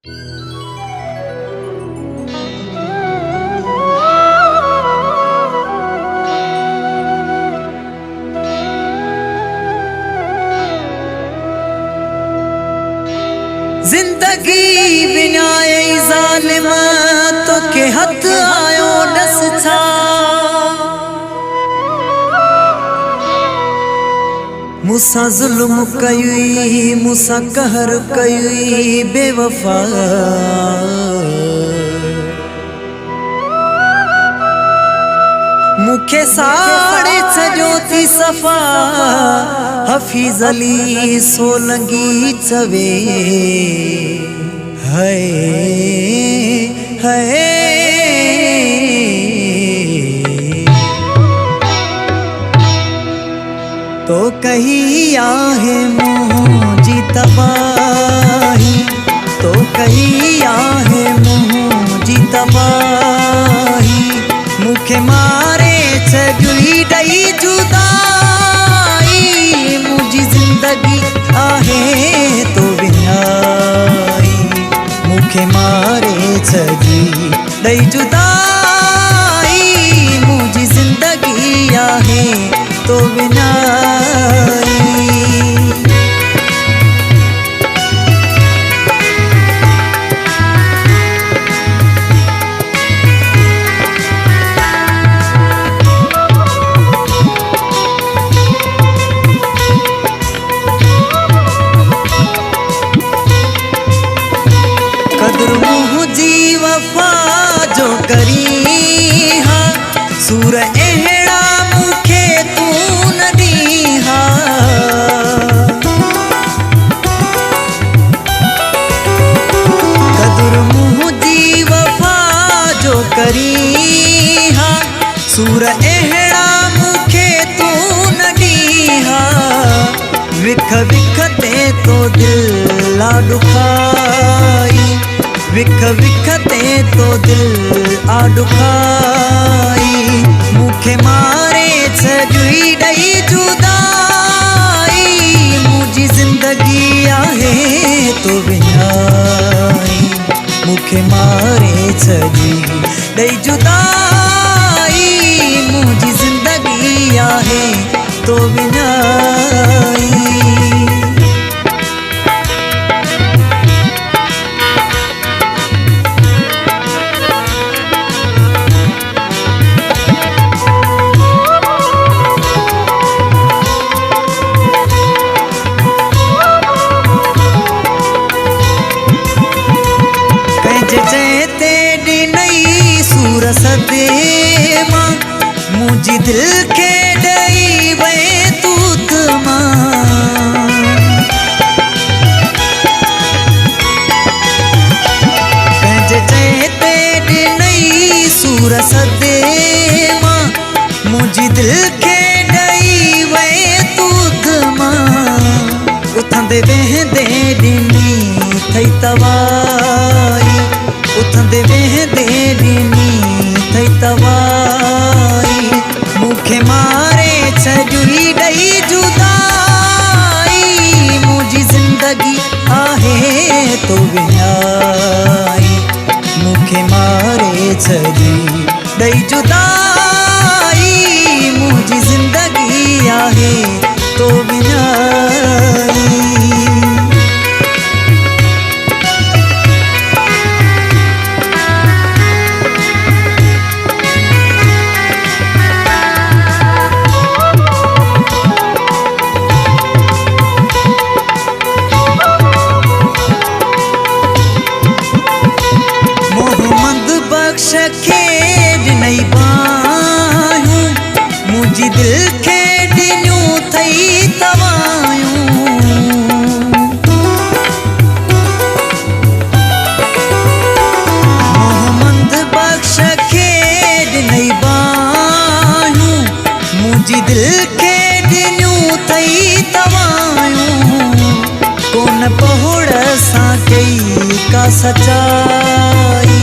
जिंदगी बिना ज़ालिम तो के हथ आयो दस छा मुसा जुल्म कई मुसा कहर कई बेवफा मुखे साड़े सजो थी सफा हफीज अली सोलंगी चवे है तो कही आहे मुझी तबाही तो कही आहे मुझी तबाही मुखे मारे छजुई डई जुदाई मुझी जिंदगी आहे तो विनाई मुखे मारे छजुई डई जुदाई मुझी जिंदगी आहे तो विनाई जो करी हाँ सूर एहड़ा मुखे तू न दीहा कदर मुझी वफा जो करी हाँ सूर एहड़ा मुखे तू न दीहा विख विखते तो दिल ला दुखाई विख विखते तो दिल आडुखाई मुखे मारे छजुई डई जुदाई मुझी जिंदगी आहे तो विनाई मुखे मारे छजुई डई जुदाई मुझी जिंदगी आहे तो विनाई सदे मां मुझी दिल के डई वे तूत मां कंज चेते नई सूर सदे मां मुझी दिल के डई वे तूत मां उथंदे वेंदे डिनी थई तवाई उथंदे वेंदे डिनी थई तवाई मुखे मारे छजुई डई जुदाई मुझी जिंदगी आहे तो विनाई मुखे मारे छजुई डई जुदाई मुझी जिंदगी आहे तो विनाई खेड नहीं बायूं मुझी दिल खेड न्यू थई तवायूं मोहम्मद बख्श खेड नहीं बायूं मुझी दिल खेड न्यू थई तवायूं कोन पहुड़ सा कई का सच्चाई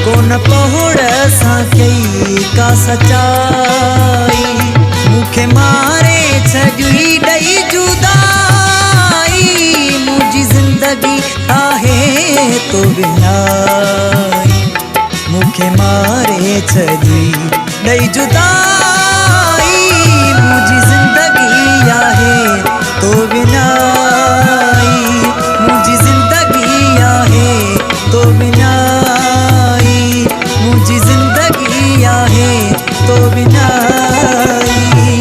कोन पहुड़ सा कई का सच्चाई मुखे मारे छजुई डई जुदाई मुझी जिंदगी आहे तो बिनाई मूंखे मारे छॾी ॾेई जुदाई मुंहिंजी ज़िंदगी आहे तो बिनाई मुंहिंजी ज़िंदगी आहे तो बिनाई मुंहिंजी ज़िंदगी आहे तो बिनाई